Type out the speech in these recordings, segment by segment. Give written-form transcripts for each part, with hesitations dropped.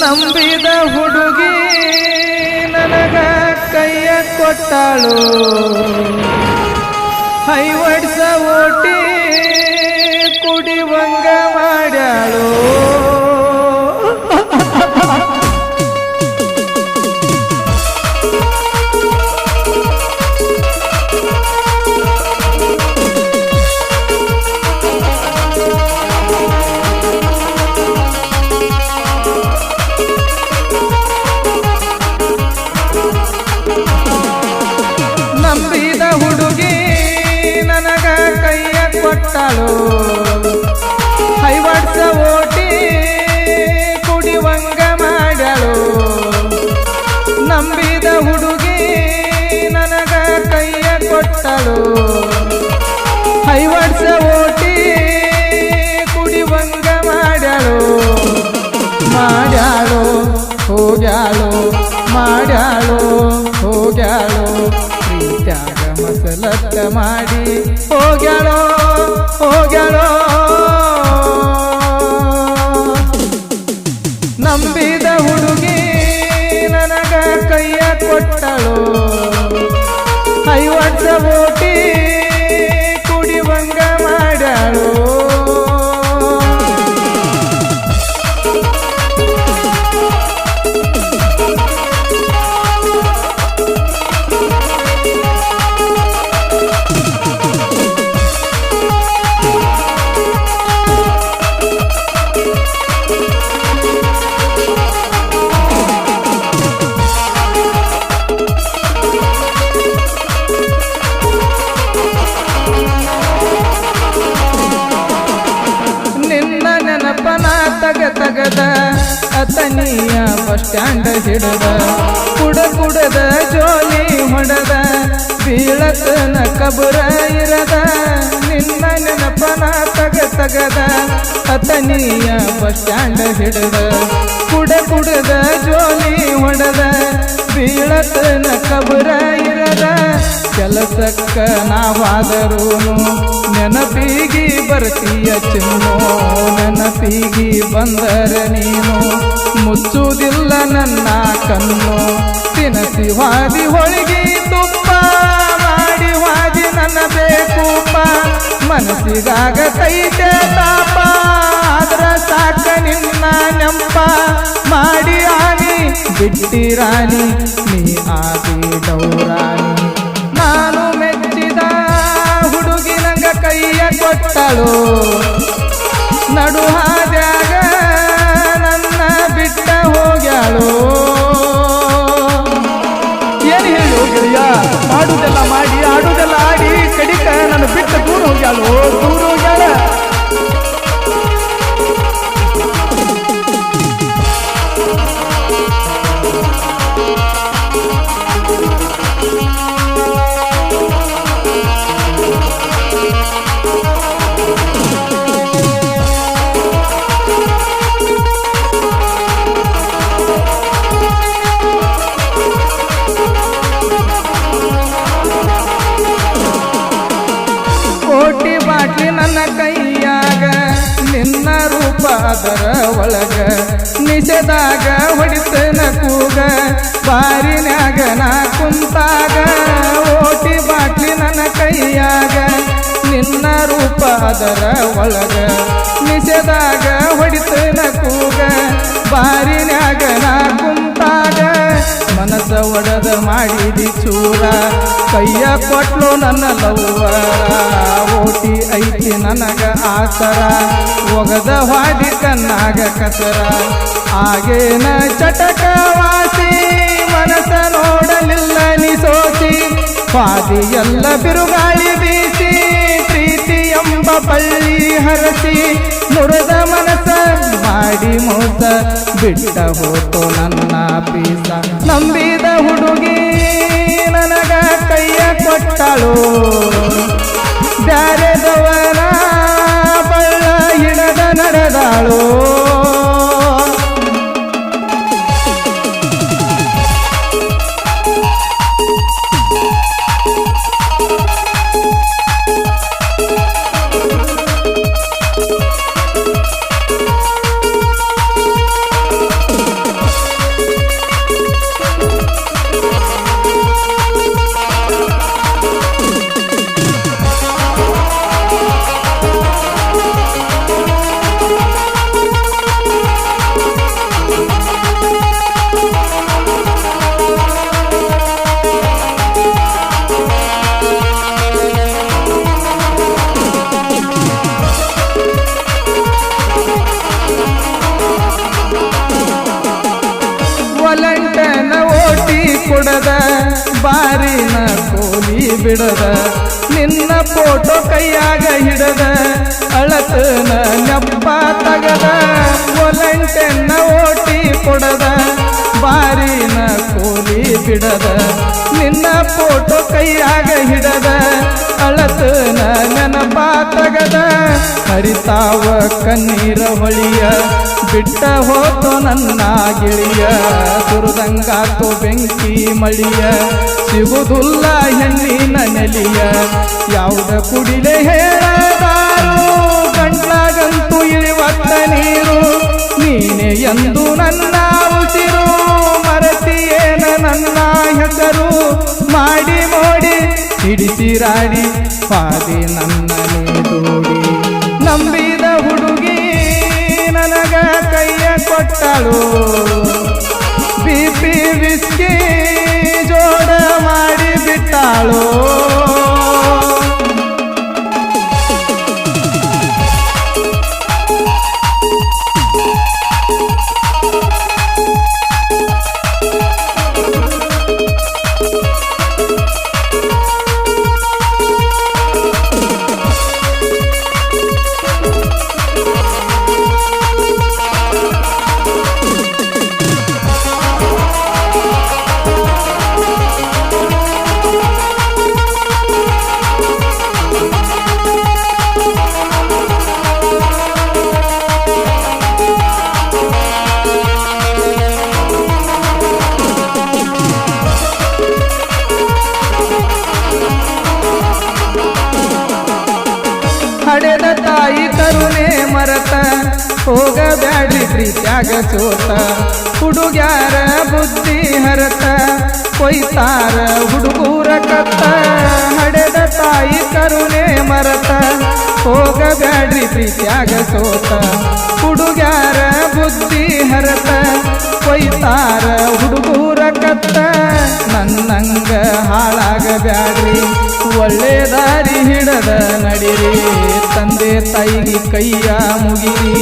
ನಂಬಿದ ಹುಡುಗಿ ನನಗ ಕೈಯ ಕೊಟ್ಟಾಳು ಹೈವಡ್ಸ ಓಟಿ ಕುಡಿವಂಗ ಮಾಡ್ಯಾಳು ನಂಬಿದ ಹುಡುಗಿ ನನಗ ಕೈಯ ಕೊಟ್ಟಾಳು ಹೈವಡ್ಸ ಓಟಿ ಕುಡಿವಂಗ ಮಾಡ್ಯಾಳು ನಂಬಿದ ಹುಡುಗಿ ನನಗ ಕೈಯ ಕೊಟ್ಟಾಳು ಹೈವಡ್ಸ ಓಟಿ ಕುಡಿವಂಗ ಮಾಡ್ಯಾಳು ಮಾಡ್ಯಾಳು ಹೋಗ್ಯಾಳು ಮಾಡ್ಯಾಳು ಹೋಗ್ಯಾಳು ಪ್ರೀತ್ಯಾಗ ಮಸಲತ್ತ ಮಾಡಿ ಹೋಗ್ಯಾಳೋ ಹೋಗ್ಯಾಳೋ ನಂಬಿದ ಹುಡುಗಿ ನನಗ ಕೈಯ ಕೊಟ್ಟಳು ಹೈವಡ್ಸ ಓಟಿ ಕುಡಿವಂಗ ಮಾಡ್ಯಾಳು ತಗದ ಅತನಿಯ ಬಸ್ ಸ್ಟ್ಯಾಂಡ್ ಹಿಡದ ಕುಡದ ಜೋಲಿ ಹೊಡೆದ ಬೀಳತನ ಕಬುರ ಇರದ ನಿನ್ನ ನೆನಪನ ತಗದ ಅತನಿಯ ಬಸ್ ಸ್ಟ್ಯಾಂಡ್ ಹಿಡದ ಕುಡದ ಜೋಲಿ ಹೊಡೆದ ಬೀಳತನ ಕಬುರ ಇರದ ಕೆಲಸಕ್ಕ ನಾವಾದರೂನು ನೆನಪಿಗಿ ಬರ್ತೀಯ ಚಿನ್ನು ನೆನಪಿಗಿ ಬಂದರ ನೀನು ಮುಚ್ಚುವುದಿಲ್ಲ ನನ್ನ ಕಣ್ಣು ತಿನಸಿ ವಾದಿ ಹೊಳಗಿ ತುಪ್ಪ ಮಾಡಿ ವಾದಿ ನನ್ನ ಬೇಕೂಪ ಮನಸ್ಸಿಗಾಗ ಕೈತೆ ತಾಪ ಆದ್ರ ಸಾಕ ನಿನ್ನ ನೆಂಪ ಮಾಡಿ ಆನಿ ಬಿಟ್ಟಿ ರಾಣಿ ನೀ ಆದಿ ಡೌರಾಣಿ ನಾನು ಮೆಚ್ಚಿದ ಹುಡುಗಿ ನಂಗ ಕೈಯ ಕೊಟ್ಟಳು ನಡು ಹಾದ್ಯಾಗ ನನ್ನ ಬಿಟ್ಟ ಹೋಗ್ಯಾಳು ಏನು ಹೇಳಿ ಹೋಗಿದೆಯಾ ಮಾಡುವುದೆಲ್ಲ ಮಾಡಿ ಆಡುವುದೆಲ್ಲ ಆಡಿ ಕಡಿಕ ನನ್ನ ಬಿಟ್ಟ ದೂರ ಹೋಗ್ಯಾಳು ದೂರ ಹೋಗ್ಯಾಳ ಕೋಟಿ ಬಾಟ್ಲಿ ನನ್ನ ಕೈಯಾಗ ನಿನ್ನ ರೂಪ ಅದರ ಒಳಗ ನಿಜದಾಗ ಹೊಡಿತನ ಕೂಗ ಬಾರಿನ್ಯಾಗ ನಾ ಕುಂತಾಗ ಓಟಿ ಬಾಟ್ಲಿ ನನ್ನ ಕೈಯಾಗ ನಿನ್ನ ರೂಪ ಅದರ ಒಳಗ ನಿಜದಾಗ ಹೊಡಿತನ ಕೂಗ ಬಾರಿನ್ಯಾಗ ನಾ ಕುಂತಾಗ ಮನಸ ಒಡೆದ ಮಾಡಿದಿ ಚೂರ ಕೈಯ ಕೊಟ್ಲು ನನ್ನ ಲವ್ವರ ಓಟಿ ಐತಿ ನನಗ ಆಸರ ಒಗದ ಹಾಡಿ ಕಣ್ಣಾಗ ಕಸರ ಆಗೇನ ಚಟಕ ವಾಸಿ ಮನಸ ನೋಡಲಿಲ್ಲ ನೀ ಸೋಸಿ ಪಾದಿ ಎಲ್ಲ ಬಿರುಗಾಳಿ ಬೀಸಿ ಪ್ರೀತಿ ಎಂಬ ಬಳ್ಳಿ ಹರಸಿ ಮುರಿದ ಮನಸ ಮಾಡಿ ಮೋಸ ಬಿಟ್ಟ ಹೋತು ನನ್ನ ಪೀಸ ನಂಬಿದ ಹುಡುಗಿ ನನಗ ಕೈಯ ಕೊಟ್ಟಳು ಬ್ಯಾರೆದವರ ಬಳ್ಳ ಹಿಡದ ನಡೆದಾಳು ಬಿಡದ ನಿನ್ನ ಫೋಟೋ ಕೈಯಾಗ ಹಿಡದ ಅಳತನ ನೆಪ್ಪ ತಗದ ಒಲಂಟೆನ್ನ ಓಟಿ ಕೊಡದ ಬಾರಿನ ಕೋಲಿ ಬಿಡದ ನಿನ್ನ ಫೋಟೋ ಕೈಯಾಗ ಹಿಡದ ಅಳತನ ನೆನಪ ತಗದ ಹರಿತಾವ ಕಣ್ಣೀರ ಹೊಳಿಯ ಬಿಟ್ಟ ಹೋತು ನನ್ನ ಗಿಳಿಯ ಸುರದಂಗಾತು ಬೆಂಕಿ ಮಳಿಯ ಸಿಗುವುದಿಲ್ಲ ಹೆಣ್ಣಿನ ನೆಲಿಯ ಯಾವುದ ಕುಡಿಲೆ ಹೇಳದಾರು ಗಂಟ್ಲಾಗಂತೂ ಇಳಿವತ್ತ ನೀರು ನೀನೆ ಎಂದು ನನ್ನ ಉಸಿರು ಮರತಿಯೇನ ನನ್ನ ಹೆಸರು ಮಾಡಿ ಮೋಡಿ ಹಿಡಿಸಿರಾಡಿ ಪಾದಿ ನನ್ನನೆ ದೂಡಿ ನಂಬಿದ ಹುಡುಗಿ ನನಗ ಕೈಯ ಕೊಟ್ಟಳು ಬಿಪಿ ವಿಸ್ಕಿ ಜೋಡ ಮಾಡಿ ಬಿಟ್ಟಾಳು ಹಡೆದ ತಾಯಿ ಕರುಣೆ ಮರತ ಹೋಗಬ್ಯಾಡ್ರಿ ಪ್ರೀತ್ಯಾಗ ಸೋತ ಹುಡುಗ್ಯಾರ ಬುದ್ಧಿ ಹರತ ಕೊಯ್ತಾರ ಹುಡುಗೂರ ಕತ್ತ ಹಡೆದ ತಾಯಿ ಕರುಣೆ ಮರತ ಹೋಗಬ್ಯಾಡ್ರಿ ಪ್ರೀತ್ಯಾಗ ಸೋತ ಹುಡುಗ್ಯಾರ ಬುದ್ಧಿ ಹರತ ಕೊಯ್ತಾರ ಹುಡುಗೂರ ಕತ್ತ ನನ್ನಂಗ ಹಾಳಾಗಬ್ಯಾಡ್ರಿ ಒಳ್ಳೆ ದಾರಿ ಹಿಡದ ನಡಿರಿ ತಂದೆ ತಾಯಿಗೆ ಕೈಯ ಮುಗಿರಿ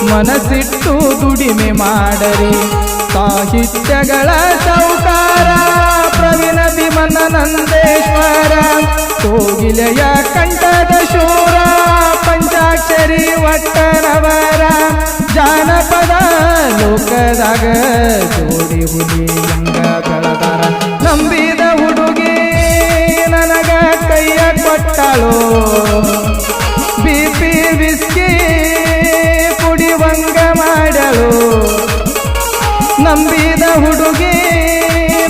ಮನಸ್ಸಿಟ್ಟು ದುಡಿಮೆ ಮಾಡರಿ ಸಾಹಿತ್ಯಗಳ ಸೌಕಾರ ಪ್ರವೀಣ ಭೀಮನ ನಂದೇಶ್ವರ ಕೋಗಿಲೆಯ ಕಂಠದ ಶೂರ ಪಂಚಾಕ್ಷರಿ ಒಟ್ಟನವರ ಜಾನಪದ ಲೋಕದಾಗ ಜೋಡಿ ಹುಲಿ ಅಂಗ ಬೆಳದಾರ ನಂಬಿದ ಹುಡುಗಿ ನನಗ ಕೈಯ ಕೊಟ್ಟಳು ಬಿಪಿ ವಿಸ್ಕಿ ಕುಡಿವಂಗ ಮಾಡಳು ನಂಬಿದ ಹುಡುಗಿ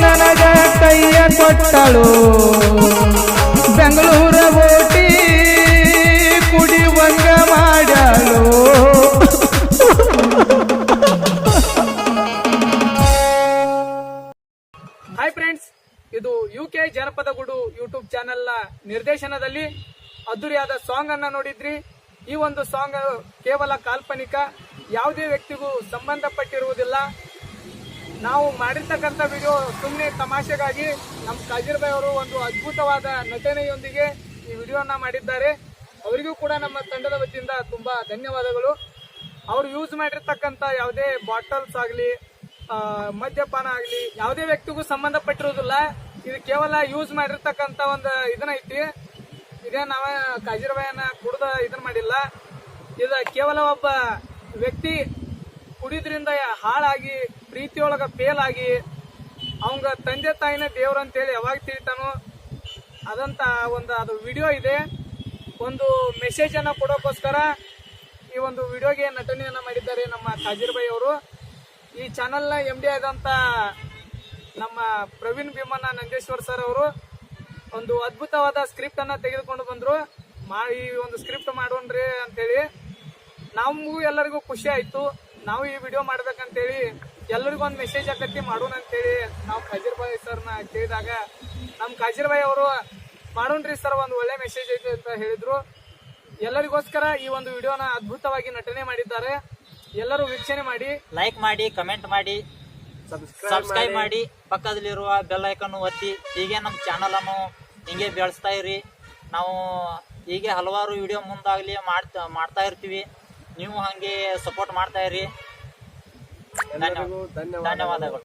ನನಗ ಕೈಯ ಕೊಟ್ಟಳು ಬೆಂಗಳೂರ ಓಟಿ ಕುಡಿವಂಗ ಮಾಡಳು ಹಾಯ್ ಫ್ರೆಂಡ್ಸ್, ಇದು UK ಜನಪದ ಗುಡು ಯೂಟ್ಯೂಬ್ ಚಾನೆಲ್ ನಿರ್ದೇಶನದಲ್ಲಿ ಅದ್ದೂರಿಯಾದ ಸಾಂಗ್ ಅನ್ನ ನೋಡಿದ್ರಿ. ಈ ಒಂದು ಸಾಂಗ್ ಕೇವಲ ಕಾಲ್ಪನಿಕ, ಯಾವುದೇ ವ್ಯಕ್ತಿಗೂ ಸಂಬಂಧಪಟ್ಟಿರುವುದಿಲ್ಲ. ನಾವು ಮಾಡಿರ್ತಕ್ಕಂಥ ವಿಡಿಯೋ ಸುಮ್ಮನೆ ತಮಾಷೆಗಾಗಿ ನಮ್ಮ ಕಾಜೀರ್ ಭಾಯ್ ಅವರು ಒಂದು ಅದ್ಭುತವಾದ ನಟನೆಯೊಂದಿಗೆ ಈ ವಿಡಿಯೋನ ಮಾಡಿದ್ದಾರೆ. ಅವರಿಗೂ ಕೂಡ ನಮ್ಮ ತಂಡದ ವತಿಯಿಂದ ತುಂಬಾ ಧನ್ಯವಾದಗಳು. ಅವರು ಯೂಸ್ ಮಾಡಿರ್ತಕ್ಕಂಥ ಯಾವುದೇ ಬಾಟಲ್ಸ್ ಆಗಲಿ ಮದ್ಯಪಾನ ಆಗಲಿ ಯಾವುದೇ ವ್ಯಕ್ತಿಗೂ ಸಂಬಂಧಪಟ್ಟಿರೋದಿಲ್ಲ. ಇದು ಕೇವಲ ಯೂಸ್ ಮಾಡಿರ್ತಕ್ಕಂಥ ಒಂದು ಇದನ್ನೈತಿ. ಇದೇ ನಾವ ಕಾಜೀರ್ ಭಾಯನ ಕುಡ್ದ ಇದನ್ನ ಮಾಡಿಲ್ಲ. ಇದು ಕೇವಲ ಒಬ್ಬ ವ್ಯಕ್ತಿ ಕುಡಿದ್ರಿಂದ ಹಾಳಾಗಿ ಪ್ರೀತಿಯೊಳಗ ಫೇಲ್ ಆಗಿ ಅವಂಗ ತಂದೆ ತಾಯಿನ ದೇವ್ರ ಅಂತೇಳಿ ಯಾವಾಗ ತಿಳಿತಾನೋ ಅದಂತ ಅದು ವಿಡಿಯೋ ಇದೆ. ಒಂದು ಮೆಸೇಜ್ ಅನ್ನ ಕೊಡೋಕ್ಕೋಸ್ಕರ ಈ ಒಂದು ವಿಡಿಯೋಗೆ ನಟನೆಯನ್ನ ಮಾಡಿದ್ದಾರೆ ನಮ್ಮ ಕಾಜೀರ್ ಭಾಯ್ ಅವರು. ಈ ಚಾನೆಲ್ನ MD ಆದಂತ ನಮ್ಮ ಪ್ರವೀಣ್ ಭೀಮಣ್ಣ ನಂದೇಶ್ವರ್ ಸರ್ ಅವರು ಒಂದು ಅದ್ಭುತವಾದ ಸ್ಕ್ರಿಪ್ಟ್ ಅನ್ನ ತೆಗೆದುಕೊಂಡು ಬಂದ್ರು. ಈ ಒಂದು ಸ್ಕ್ರಿಪ್ಟ್ ಮಾಡೋಣ್ರಿ ಅಂತೇಳಿ ನಮಗೂ ಎಲ್ಲರಿಗೂ ಖುಷಿ ಆಯ್ತು. ನಾವು ಈ ವಿಡಿಯೋ ಮಾಡ್ಬೇಕಂತೇಳಿ ಎಲ್ಲರಿಗೂ ಒಂದು ಮೆಸೇಜ್ ಆಕತಿ ಮಾಡೋಣ ಅಂತೇಳಿ ನಾವು ಕಾಜೀರ್ ಭಾಯ್ ಸರ್ನ ಕೇಳಿದಾಗ ನಮ್ಮ ಕಾಜೀರ್ ಭಾಯ್ ಅವರು ಮಾಡೋಣ್ರಿ ಸರ್, ಒಂದು ಒಳ್ಳೆ ಮೆಸೇಜ್ ಐತೆ ಅಂತ ಹೇಳಿದ್ರು. ಎಲ್ಲರಿಗೋಸ್ಕರ ಈ ಒಂದು ವಿಡಿಯೋನ ಅದ್ಭುತವಾಗಿ ನಟನೆ ಮಾಡಿದ್ದಾರೆ. ಎಲ್ಲರೂ ವೀಕ್ಷಣೆ ಮಾಡಿ, ಲೈಕ್ ಮಾಡಿ, ಕಮೆಂಟ್ ಮಾಡಿ, ಸಬ್ಸ್ಕ್ರೈಬ್ ಮಾಡಿ, ಪಕ್ಕದಲ್ಲಿರುವ ಬೆಲ್ ಐಕನ್ ಒತ್ತಿ. ಹೀಗೆ ನಮ್ಮ ಚಾನಲ್ ಅನ್ನು ಹಿಂಗೆ ಬೆಳೆಸ್ತಾ ಇರಿ. ನಾವು ಹೀಗೆ ಹಲವಾರು ವಿಡಿಯೋ ಮುಂದಾಗಲಿ ಮಾಡ್ತಾ ಇರ್ತೀವಿ. ನೀವು ಹಾಗೆ ಸಪೋರ್ಟ್ ಮಾಡ್ತಾ ಇರಿ. ಧನ್ಯವಾದಗಳು.